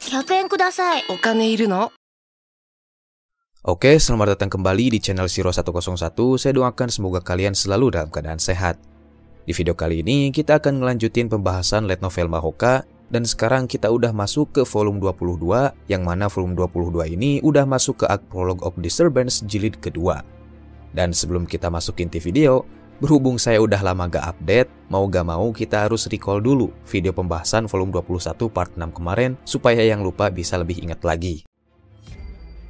100円ください。お金いるの? Oke, selamat datang kembali di channel Shiro 101. Saya doakan semoga kalian selalu dalam keadaan sehat. Di video kali ini kita akan ngelanjutin pembahasan light novel Mahoka, dan sekarang kita udah masuk ke volume 22, yang mana volume 22 ini udah masuk ke Arc Prologue of Disturbance jilid kedua. Dan sebelum kita masuk inti video, berhubung saya udah lama gak update, mau gak mau kita harus recall dulu video pembahasan volume 21 part 6 kemarin supaya yang lupa bisa lebih ingat lagi.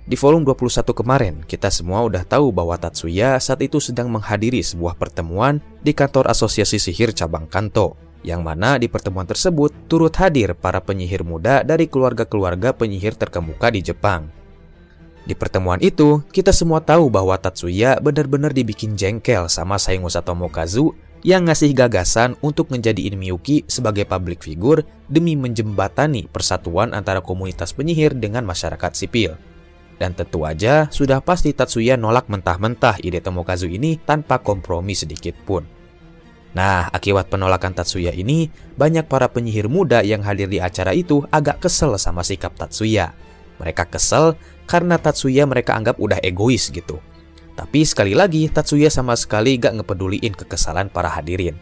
Di volume 21 kemarin, kita semua udah tahu bahwa Tatsuya saat itu sedang menghadiri sebuah pertemuan di kantor Asosiasi Sihir Cabang Kanto, yang mana di pertemuan tersebut turut hadir para penyihir muda dari keluarga-keluarga penyihir terkemuka di Jepang. Di pertemuan itu, kita semua tahu bahwa Tatsuya benar-benar dibikin jengkel sama Saingusha Tomokazu yang ngasih gagasan untuk menjadiin Miyuki sebagai public figure demi menjembatani persatuan antara komunitas penyihir dengan masyarakat sipil. Dan tentu aja sudah pasti Tatsuya nolak mentah-mentah ide Tomokazu ini tanpa kompromi sedikit pun. Nah, akibat penolakan Tatsuya ini, banyak para penyihir muda yang hadir di acara itu agak kesel sama sikap Tatsuya. Mereka kesel karena Tatsuya mereka anggap udah egois gitu. Tapi sekali lagi, Tatsuya sama sekali gak ngepeduliin kekesalan para hadirin.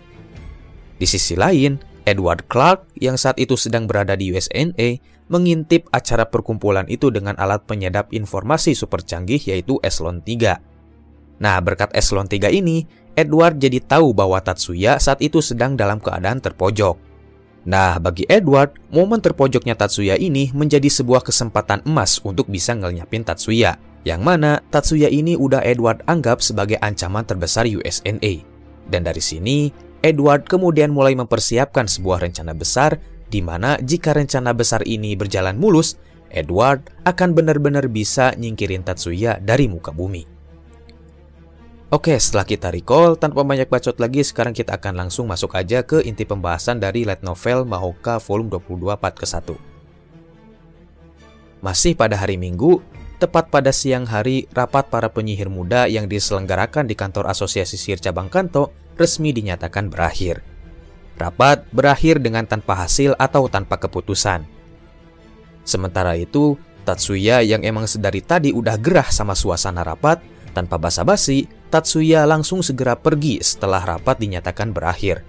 Di sisi lain, Edward Clark yang saat itu sedang berada di USNA mengintip acara perkumpulan itu dengan alat penyedap informasi super canggih yaitu Eslon 3. Nah, berkat Eslon 3 ini, Edward jadi tahu bahwa Tatsuya saat itu sedang dalam keadaan terpojok. Nah, bagi Edward, momen terpojoknya Tatsuya ini menjadi sebuah kesempatan emas untuk bisa ngelenyapin Tatsuya, yang mana Tatsuya ini udah Edward anggap sebagai ancaman terbesar USNA. Dan dari sini, Edward kemudian mulai mempersiapkan sebuah rencana besar di mana jika rencana besar ini berjalan mulus, Edward akan benar-benar bisa nyingkirin Tatsuya dari muka bumi. Oke, setelah kita recall, tanpa banyak bacot lagi, sekarang kita akan langsung masuk aja ke inti pembahasan dari light novel Mahoka volume 22 part ke-1. Masih pada hari Minggu, tepat pada siang hari, rapat para penyihir muda yang diselenggarakan di kantor Asosiasi Sihir Cabang Kanto resmi dinyatakan berakhir. Rapat berakhir dengan tanpa hasil atau tanpa keputusan. Sementara itu, Tatsuya yang emang sedari tadi udah gerah sama suasana rapat, tanpa basa-basi, Tatsuya langsung segera pergi setelah rapat dinyatakan berakhir.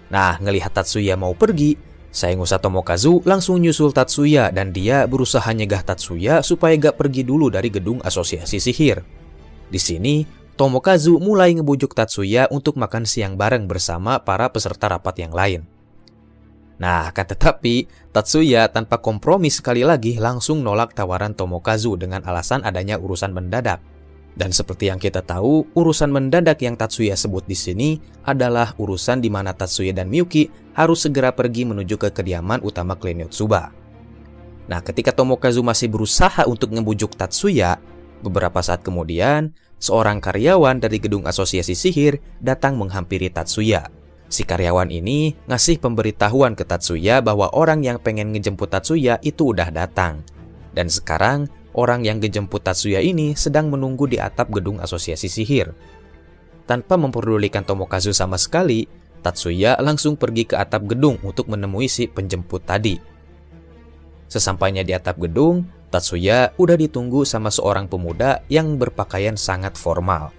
Nah, ngelihat Tatsuya mau pergi, Saingusha Tomokazu langsung nyusul Tatsuya dan dia berusaha nyegah Tatsuya supaya gak pergi dulu dari gedung Asosiasi Sihir. Di sini, Tomokazu mulai ngebujuk Tatsuya untuk makan siang bareng bersama para peserta rapat yang lain. Nah, akan tetapi, Tatsuya tanpa kompromi sekali lagi langsung nolak tawaran Tomokazu dengan alasan adanya urusan mendadak. Dan seperti yang kita tahu, urusan mendadak yang Tatsuya sebut di sini adalah urusan di mana Tatsuya dan Miyuki harus segera pergi menuju ke kediaman utama Clan Yotsuba. Nah, ketika Tomokazu masih berusaha untuk ngebujuk Tatsuya, beberapa saat kemudian, seorang karyawan dari gedung Asosiasi Sihir datang menghampiri Tatsuya. Si karyawan ini ngasih pemberitahuan ke Tatsuya bahwa orang yang pengen ngejemput Tatsuya itu udah datang. Dan sekarang, orang yang ngejemput Tatsuya ini sedang menunggu di atap gedung Asosiasi Sihir. Tanpa memperdulikan Tomokazu sama sekali, Tatsuya langsung pergi ke atap gedung untuk menemui si penjemput tadi. Sesampainya di atap gedung, Tatsuya udah ditunggu sama seorang pemuda yang berpakaian sangat formal.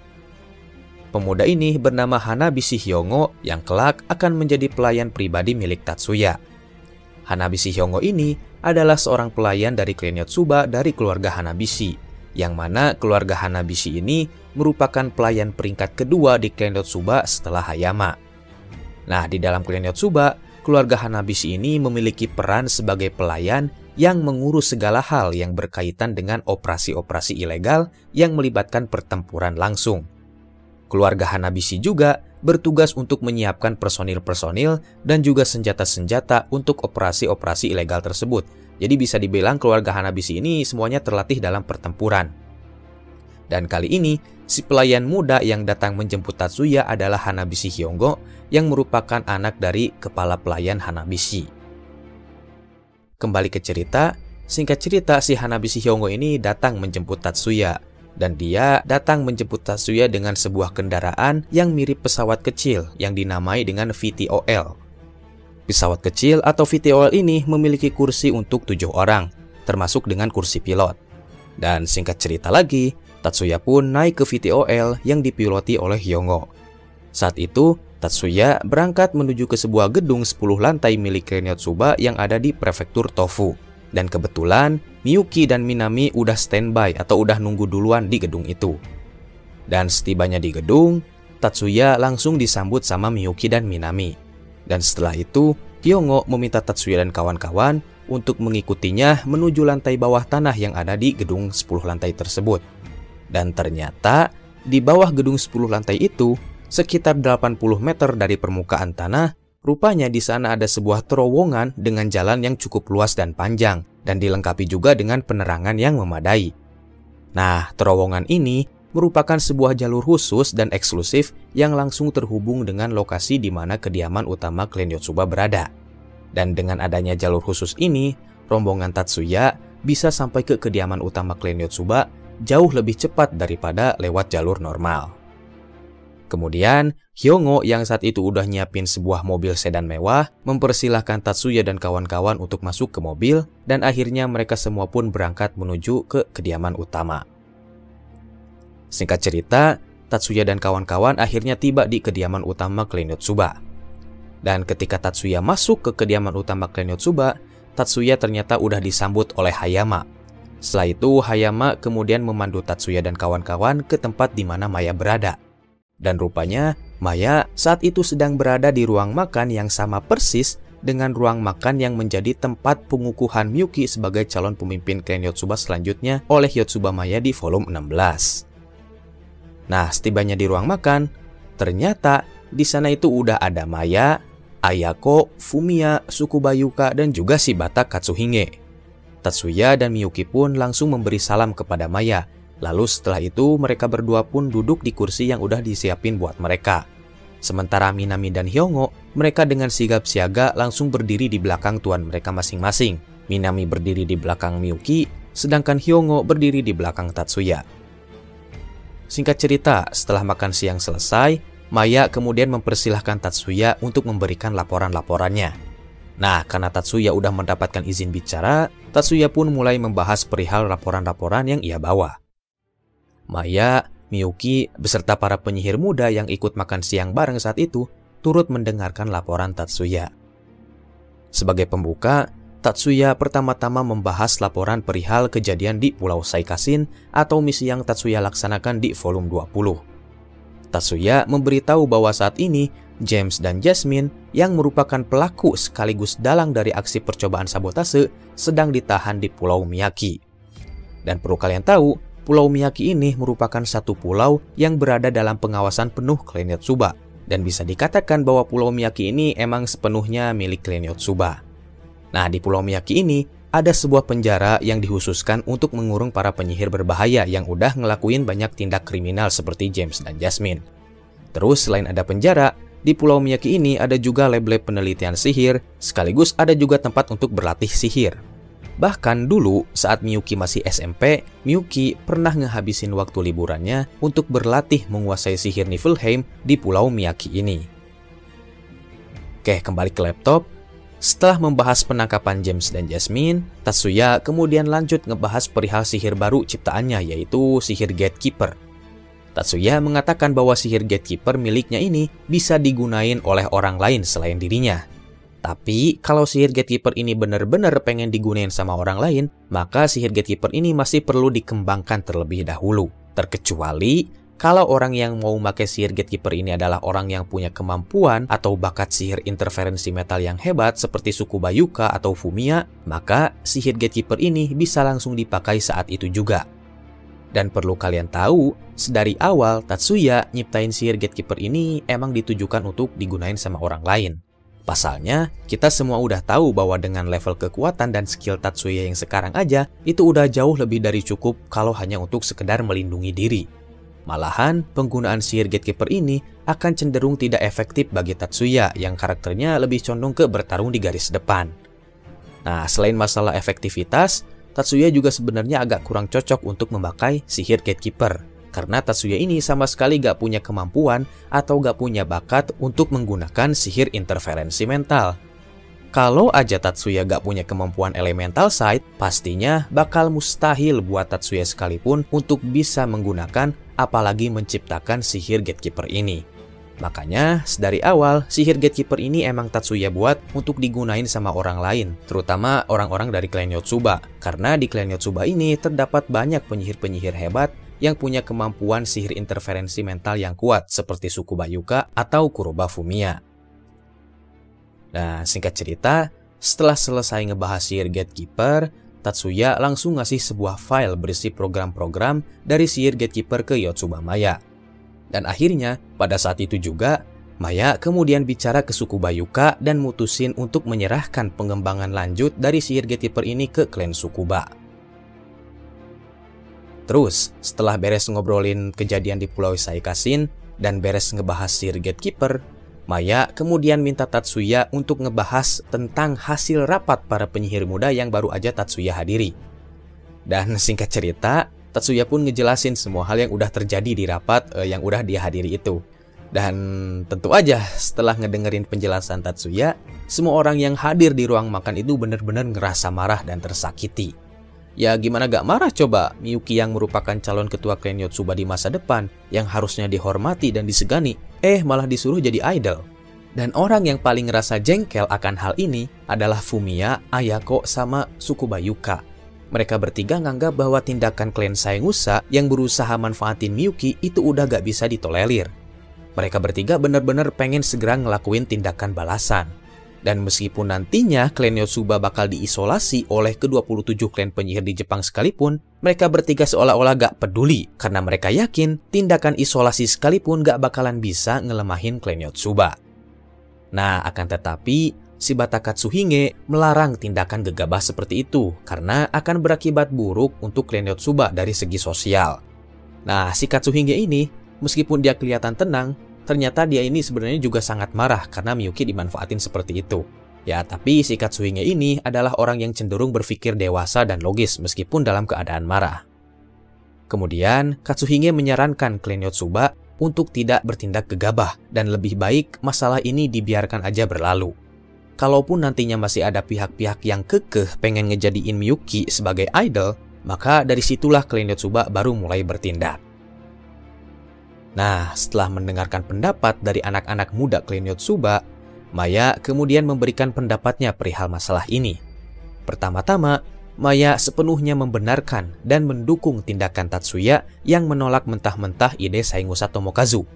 Pemuda ini bernama Hanabishi Hyongo yang kelak akan menjadi pelayan pribadi milik Tatsuya. Hanabishi Hyongo ini adalah seorang pelayan dari Clan Yotsuba dari keluarga Hanabishi, yang mana keluarga Hanabishi ini merupakan pelayan peringkat kedua di Clan Yotsuba setelah Hayama. Nah, di dalam Clan Yotsuba, keluarga Hanabishi ini memiliki peran sebagai pelayan yang mengurus segala hal yang berkaitan dengan operasi-operasi ilegal yang melibatkan pertempuran langsung. Keluarga Hanabishi juga bertugas untuk menyiapkan personil-personil dan juga senjata-senjata untuk operasi-operasi ilegal tersebut. Jadi bisa dibilang keluarga Hanabishi ini semuanya terlatih dalam pertempuran. Dan kali ini, si pelayan muda yang datang menjemput Tatsuya adalah Hanabishi Hyongo yang merupakan anak dari kepala pelayan Hanabishi. Kembali ke cerita, singkat cerita si Hanabishi Hyongo ini datang menjemput Tatsuya. Dan dia datang menjemput Tatsuya dengan sebuah kendaraan yang mirip pesawat kecil yang dinamai dengan VTOL. Pesawat kecil atau VTOL ini memiliki kursi untuk 7 orang, termasuk dengan kursi pilot. Dan singkat cerita lagi, Tatsuya pun naik ke VTOL yang dipiloti oleh Hyongo. Saat itu, Tatsuya berangkat menuju ke sebuah gedung 10 lantai milik Clan Yotsuba yang ada di prefektur Tofu. Dan kebetulan, Miyuki dan Minami udah standby atau udah nunggu duluan di gedung itu. Dan setibanya di gedung, Tatsuya langsung disambut sama Miyuki dan Minami. Dan setelah itu, Hyongo meminta Tatsuya dan kawan-kawan untuk mengikutinya menuju lantai bawah tanah yang ada di gedung 10 lantai tersebut. Dan ternyata, di bawah gedung 10 lantai itu, sekitar 80 meter dari permukaan tanah, rupanya di sana ada sebuah terowongan dengan jalan yang cukup luas dan panjang, dan dilengkapi juga dengan penerangan yang memadai. Nah, terowongan ini merupakan sebuah jalur khusus dan eksklusif yang langsung terhubung dengan lokasi di mana kediaman utama Clan Yotsuba berada. Dan dengan adanya jalur khusus ini, rombongan Tatsuya bisa sampai ke kediaman utama Clan Yotsuba jauh lebih cepat daripada lewat jalur normal. Kemudian, Hyongo yang saat itu udah nyiapin sebuah mobil sedan mewah, mempersilahkan Tatsuya dan kawan-kawan untuk masuk ke mobil, dan akhirnya mereka semua pun berangkat menuju ke kediaman utama. Singkat cerita, Tatsuya dan kawan-kawan akhirnya tiba di kediaman utama Clan Yotsuba. Dan ketika Tatsuya masuk ke kediaman utama Clan Yotsuba, Tatsuya ternyata udah disambut oleh Hayama. Setelah itu, Hayama kemudian memandu Tatsuya dan kawan-kawan ke tempat di mana Maya berada. Dan rupanya, Maya saat itu sedang berada di ruang makan yang sama persis dengan ruang makan yang menjadi tempat pengukuhan Miyuki sebagai calon pemimpin Clan Yotsuba selanjutnya oleh Yotsuba Maya di volume 16. Nah, setibanya di ruang makan, ternyata di sana itu udah ada Maya, Ayako, Fumiya, Tsukubayuka, dan juga Shibata Katsuhige. Tatsuya dan Miyuki pun langsung memberi salam kepada Maya. Lalu setelah itu mereka berdua pun duduk di kursi yang udah disiapin buat mereka. Sementara Minami dan Hyongo, mereka dengan sigap siaga langsung berdiri di belakang tuan mereka masing-masing. Minami berdiri di belakang Miyuki, sedangkan Hyongo berdiri di belakang Tatsuya. Singkat cerita, setelah makan siang selesai, Maya kemudian mempersilahkan Tatsuya untuk memberikan laporan-laporannya. Nah, karena Tatsuya udah mendapatkan izin bicara, Tatsuya pun mulai membahas perihal laporan-laporan yang ia bawa. Maya, Miyuki, beserta para penyihir muda yang ikut makan siang bareng saat itu, turut mendengarkan laporan Tatsuya. Sebagai pembuka, Tatsuya pertama-tama membahas laporan perihal kejadian di Pulau Saikasin atau misi yang Tatsuya laksanakan di volume 20. Tatsuya memberitahu bahwa saat ini James dan Jasmine yang merupakan pelaku sekaligus dalang dari aksi percobaan sabotase sedang ditahan di Pulau Miyaki. Dan perlu kalian tahu, Pulau Miyaki ini merupakan satu pulau yang berada dalam pengawasan penuh Clan Yotsuba. Dan bisa dikatakan bahwa Pulau Miyaki ini emang sepenuhnya milik Clan Yotsuba. Nah, di Pulau Miyaki ini ada sebuah penjara yang dikhususkan untuk mengurung para penyihir berbahaya yang udah ngelakuin banyak tindak kriminal seperti James dan Jasmine. Terus selain ada penjara, di Pulau Miyaki ini ada juga lab-lab penelitian sihir, sekaligus ada juga tempat untuk berlatih sihir. Bahkan dulu saat Miyuki masih SMP, Miyuki pernah ngehabisin waktu liburannya untuk berlatih menguasai sihir Niflheim di Pulau Miyaki ini. Oke, kembali ke laptop. Setelah membahas penangkapan James dan Jasmine, Tatsuya kemudian lanjut ngebahas perihal sihir baru ciptaannya, yaitu sihir Gatekeeper. Tatsuya mengatakan bahwa sihir Gatekeeper miliknya ini bisa digunain oleh orang lain selain dirinya. Tapi kalau sihir Gatekeeper ini benar-benar pengen digunain sama orang lain, maka sihir Gatekeeper ini masih perlu dikembangkan terlebih dahulu. Terkecuali kalau orang yang mau pakai sihir Gatekeeper ini adalah orang yang punya kemampuan atau bakat sihir interferensi metal yang hebat seperti Tsukubayuka atau Fumiya, maka sihir Gatekeeper ini bisa langsung dipakai saat itu juga. Dan perlu kalian tahu, sedari awal Tatsuya nyiptain sihir Gatekeeper ini emang ditujukan untuk digunain sama orang lain. Pasalnya, kita semua udah tahu bahwa dengan level kekuatan dan skill Tatsuya yang sekarang aja, itu udah jauh lebih dari cukup kalau hanya untuk sekedar melindungi diri. Malahan, penggunaan sihir Gatekeeper ini akan cenderung tidak efektif bagi Tatsuya yang karakternya lebih condong ke bertarung di garis depan. Nah, selain masalah efektivitas, Tatsuya juga sebenarnya agak kurang cocok untuk memakai sihir Gatekeeper. Karena Tatsuya ini sama sekali gak punya kemampuan atau gak punya bakat untuk menggunakan sihir interferensi mental. Kalau aja Tatsuya gak punya kemampuan elemental sight, pastinya bakal mustahil buat Tatsuya sekalipun untuk bisa menggunakan apalagi menciptakan sihir Gatekeeper ini. Makanya, dari awal, sihir Gatekeeper ini emang Tatsuya buat untuk digunain sama orang lain, terutama orang-orang dari klan Yotsuba. Karena di klan Yotsuba ini terdapat banyak penyihir-penyihir hebat yang punya kemampuan sihir interferensi mental yang kuat seperti Tsukuba Yuka atau Kuroba Fumiya. Nah, singkat cerita, setelah selesai ngebahas sihir Gatekeeper, Tatsuya langsung ngasih sebuah file berisi program-program dari sihir Gatekeeper ke Yotsuba Maya. Dan akhirnya, pada saat itu juga, Maya kemudian bicara ke Tsukuba Yuka dan mutusin untuk menyerahkan pengembangan lanjut dari sihir Gatekeeper ini ke klan Tsukuba. Terus, setelah beres ngobrolin kejadian di Pulau Saikasin dan beres ngebahas sihir Gatekeeper, Maya kemudian minta Tatsuya untuk ngebahas tentang hasil rapat para penyihir muda yang baru aja Tatsuya hadiri. Dan singkat cerita, Tatsuya pun ngejelasin semua hal yang udah terjadi di rapat yang udah dia hadiri itu. Dan tentu aja setelah ngedengerin penjelasan Tatsuya, semua orang yang hadir di ruang makan itu bener-bener ngerasa marah dan tersakiti. Ya gimana gak marah coba, Miyuki yang merupakan calon ketua klan Yotsuba di masa depan, yang harusnya dihormati dan disegani, malah disuruh jadi idol. Dan orang yang paling ngerasa jengkel akan hal ini adalah Fumiya, Ayako, sama Tsukuba Yuka. Mereka bertiga nganggap bahwa tindakan klan Saengusa yang berusaha manfaatin Miyuki itu udah gak bisa ditolerir. Mereka bertiga benar-benar pengen segera ngelakuin tindakan balasan. Dan meskipun nantinya klan Yotsuba bakal diisolasi oleh ke-27 klan penyihir di Jepang sekalipun, mereka bertiga seolah-olah gak peduli karena mereka yakin tindakan isolasi sekalipun gak bakalan bisa ngelemahin klan Yotsuba. Nah, akan tetapi Shibata Katsuhige melarang tindakan gegabah seperti itu karena akan berakibat buruk untuk klan Yotsuba dari segi sosial. Nah, si Katsuhige ini, meskipun dia kelihatan tenang, ternyata dia ini sebenarnya juga sangat marah karena Miyuki dimanfaatin seperti itu. Ya, tapi si Katsuhige ini adalah orang yang cenderung berpikir dewasa dan logis meskipun dalam keadaan marah. Kemudian, Katsuhige menyarankan klan Yotsuba untuk tidak bertindak gegabah dan lebih baik masalah ini dibiarkan aja berlalu. Kalaupun nantinya masih ada pihak-pihak yang kekeh pengen ngejadiin Miyuki sebagai idol, maka dari situlah klan Yotsuba baru mulai bertindak. Nah, setelah mendengarkan pendapat dari anak-anak muda klan Yotsuba, Maya kemudian memberikan pendapatnya perihal masalah ini. Pertama-tama, Maya sepenuhnya membenarkan dan mendukung tindakan Tatsuya yang menolak mentah-mentah ide Saengusa Tomokazu.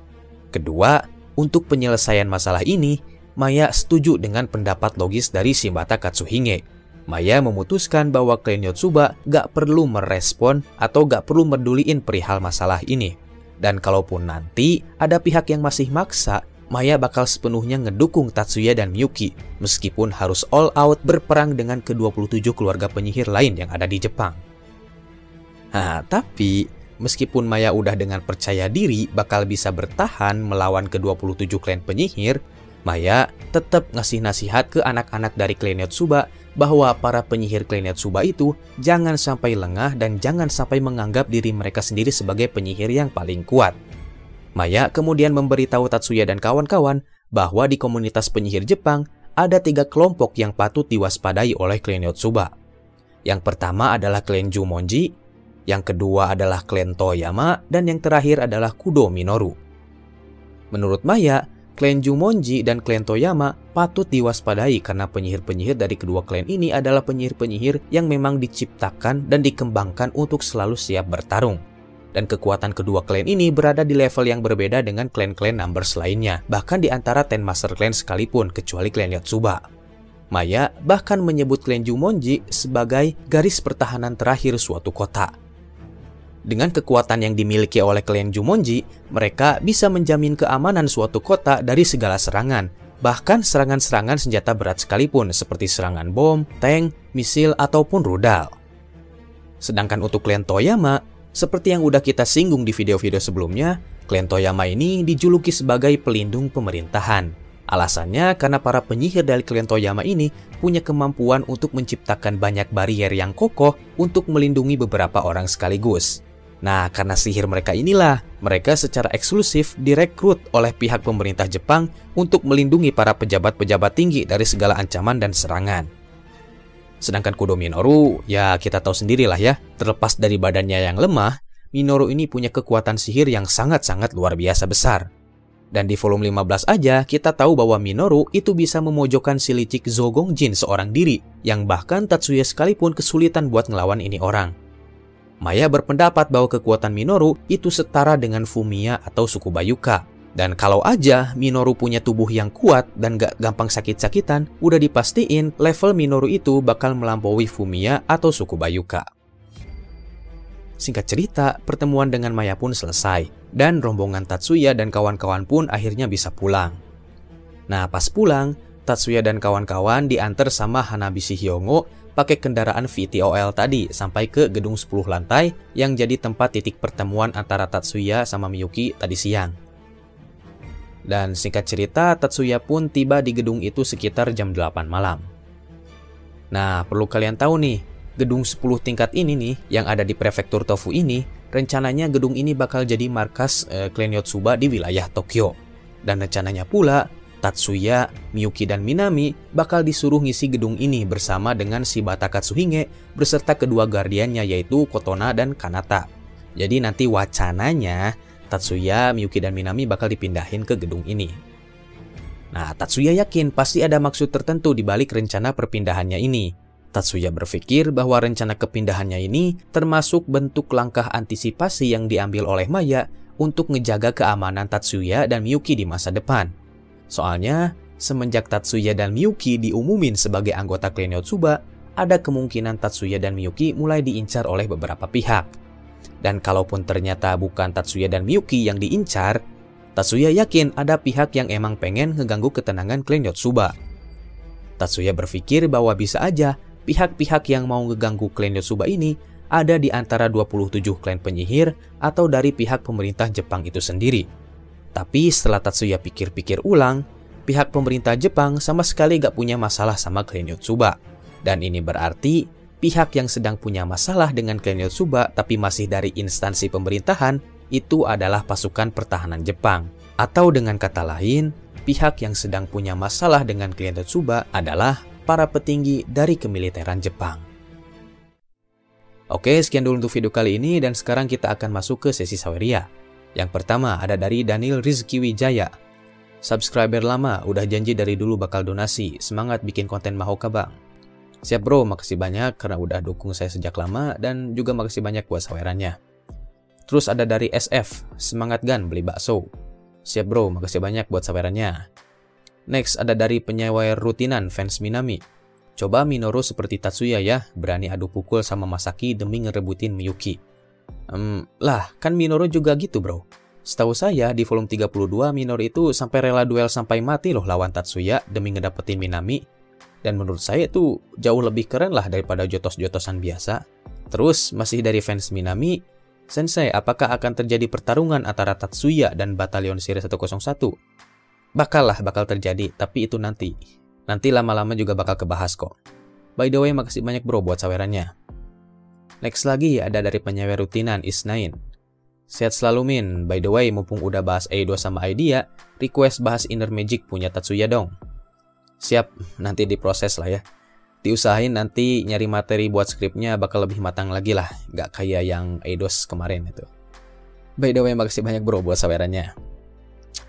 Kedua, untuk penyelesaian masalah ini, Maya setuju dengan pendapat logis dari Shibata Katsuhige. Maya memutuskan bahwa klan Yotsuba gak perlu merespon atau gak perlu meduliin perihal masalah ini. Dan kalaupun nanti ada pihak yang masih maksa, Maya bakal sepenuhnya ngedukung Tatsuya dan Miyuki, meskipun harus all out berperang dengan ke-27 keluarga penyihir lain yang ada di Jepang. Nah, tapi meskipun Maya udah dengan percaya diri bakal bisa bertahan melawan ke-27 klan penyihir, Maya tetap ngasih nasihat ke anak-anak dari klan Yotsuba bahwa para penyihir klan Yotsuba itu jangan sampai lengah dan jangan sampai menganggap diri mereka sendiri sebagai penyihir yang paling kuat. Maya kemudian memberitahu Tatsuya dan kawan-kawan bahwa di komunitas penyihir Jepang ada 3 kelompok yang patut diwaspadai oleh klan Yotsuba. Yang pertama adalah klan Jumonji, yang kedua adalah klan Toyama, dan yang terakhir adalah Kudo Minoru. Menurut Maya, klan Jumonji dan klan Toyama patut diwaspadai karena penyihir-penyihir dari kedua klan ini adalah penyihir-penyihir yang memang diciptakan dan dikembangkan untuk selalu siap bertarung. Dan kekuatan kedua klan ini berada di level yang berbeda dengan klan-klan numbers lainnya, bahkan di antara Ten Master Clan sekalipun kecuali klan Yotsuba. Maya bahkan menyebut klan Jumonji sebagai garis pertahanan terakhir suatu kota. Dengan kekuatan yang dimiliki oleh klan Jumonji, mereka bisa menjamin keamanan suatu kota dari segala serangan, bahkan serangan-serangan senjata berat sekalipun seperti serangan bom, tank, misil, ataupun rudal. Sedangkan untuk klan Toyama, seperti yang udah kita singgung di video-video sebelumnya, klan Toyama ini dijuluki sebagai pelindung pemerintahan. Alasannya karena para penyihir dari klan Toyama ini punya kemampuan untuk menciptakan banyak barrier yang kokoh untuk melindungi beberapa orang sekaligus. Nah, karena sihir mereka inilah, mereka secara eksklusif direkrut oleh pihak pemerintah Jepang untuk melindungi para pejabat-pejabat tinggi dari segala ancaman dan serangan. Sedangkan kudo Minoru, ya kita tahu sendirilah ya, terlepas dari badannya yang lemah, Minoru ini punya kekuatan sihir yang sangat-sangat luar biasa besar. Dan di volume 15 aja, kita tahu bahwa Minoru itu bisa memojokkan si licik Zogonjin seorang diri, yang bahkan Tatsuya sekalipun kesulitan buat ngelawan ini orang. Maya berpendapat bahwa kekuatan Minoru itu setara dengan Fumiya atau Sukubayuka. Dan kalau aja Minoru punya tubuh yang kuat dan gak gampang sakit-sakitan, udah dipastiin level Minoru itu bakal melampaui Fumiya atau Sukubayuka. Singkat cerita, pertemuan dengan Maya pun selesai, dan rombongan Tatsuya dan kawan-kawan pun akhirnya bisa pulang. Nah, pas pulang, Tatsuya dan kawan-kawan diantar sama Hanabishi Hyongo pakai kendaraan VTOL tadi sampai ke gedung 10 lantai yang jadi tempat titik pertemuan antara Tatsuya sama Miyuki tadi siang. Dan singkat cerita, Tatsuya pun tiba di gedung itu sekitar jam 8 malam. Nah, perlu kalian tahu nih, gedung 10 tingkat ini nih yang ada di prefektur Tofu ini, rencananya gedung ini bakal jadi markas klan Yotsuba di wilayah Tokyo. Dan rencananya pula Tatsuya, Miyuki, dan Minami bakal disuruh ngisi gedung ini bersama dengan Shibata Katsuhige beserta kedua guardiannya yaitu Kotona dan Kanata. Jadi nanti wacananya Tatsuya, Miyuki, dan Minami bakal dipindahin ke gedung ini. Nah, Tatsuya yakin pasti ada maksud tertentu di balik rencana perpindahannya ini. Tatsuya berpikir bahwa rencana kepindahannya ini termasuk bentuk langkah antisipasi yang diambil oleh Maya untuk ngejaga keamanan Tatsuya dan Miyuki di masa depan. Soalnya, semenjak Tatsuya dan Miyuki diumumin sebagai anggota klan Yotsuba, ada kemungkinan Tatsuya dan Miyuki mulai diincar oleh beberapa pihak. Dan kalaupun ternyata bukan Tatsuya dan Miyuki yang diincar, Tatsuya yakin ada pihak yang emang pengen ngeganggu ketenangan klan Yotsuba. Tatsuya berpikir bahwa bisa aja pihak-pihak yang mau ngeganggu klan Yotsuba ini ada di antara 27 klan penyihir atau dari pihak pemerintah Jepang itu sendiri. Tapi setelah Tatsuya pikir-pikir ulang, pihak pemerintah Jepang sama sekali gak punya masalah sama klan Yotsuba. Dan ini berarti pihak yang sedang punya masalah dengan klan Yotsuba tapi masih dari instansi pemerintahan itu adalah pasukan pertahanan Jepang. Atau dengan kata lain, pihak yang sedang punya masalah dengan klan Yotsuba adalah para petinggi dari kemiliteran Jepang. Oke, sekian dulu untuk video kali ini dan sekarang kita akan masuk ke sesi Saweria. Yang pertama ada dari Daniel Rizky Wijaya. Subscriber lama, udah janji dari dulu bakal donasi. Semangat bikin konten Mahoka bang. Siap bro, makasih banyak karena udah dukung saya sejak lama dan juga makasih banyak buat sawerannya. Terus ada dari SF, semangat gan beli bakso. Siap bro, makasih banyak buat sawerannya. Next ada dari penyewa rutinan fans Minami. Coba Minoru seperti Tatsuya ya, berani adu pukul sama Masaki demi ngerebutin Miyuki. Lah, kan Minoru juga gitu bro. Setahu saya di volume 32 Minoru itu sampai rela duel sampai mati loh lawan Tatsuya demi ngedapetin Minami. Dan menurut saya itu jauh lebih keren lah daripada jotos-jotosan biasa. Terus masih dari fans Minami, Sensei, apakah akan terjadi pertarungan antara Tatsuya dan Batalion Siri 101? Bakal terjadi, tapi itu nanti. Nanti lama-lama juga bakal kebahas kok. By the way, makasih banyak bro buat sawerannya. Next lagi ada dari penyewa rutinan Isnain. Sehat selalu Min, by the way mumpung udah bahas Eido sama Idea, request bahas Inner Magic punya Tatsuya dong. Siap, nanti diproses lah ya. Diusahain nanti nyari materi buat skripnya bakal lebih matang lagi lah, gak kayak yang Eidos kemarin itu. By the way makasih banyak bro buat sawerannya.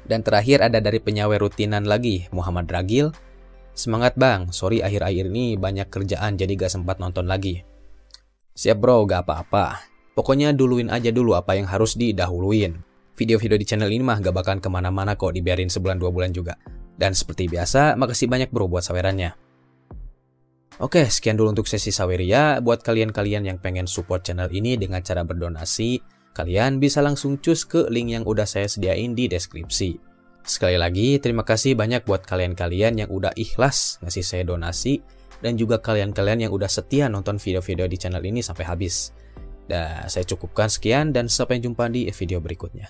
Dan terakhir ada dari penyewa rutinan lagi, Muhammad Ragil. Semangat bang, sorry akhir-akhir ini banyak kerjaan jadi gak sempat nonton lagi. Siap bro, gak apa-apa. Pokoknya duluin aja dulu apa yang harus didahuluin. Video-video di channel ini mah gak bakalan kemana-mana kok, dibiarin sebulan 2 bulan juga. Dan seperti biasa, makasih banyak bro buat sawerannya. Oke, sekian dulu untuk sesi Saweria. Buat kalian-kalian yang pengen support channel ini dengan cara berdonasi, kalian bisa langsung cus ke link yang udah saya sediain di deskripsi. Sekali lagi, terima kasih banyak buat kalian-kalian yang udah ikhlas ngasih saya donasi, dan juga kalian-kalian yang udah setia nonton video-video di channel ini sampai habis. Dan saya cukupkan sekian dan sampai jumpa di video berikutnya.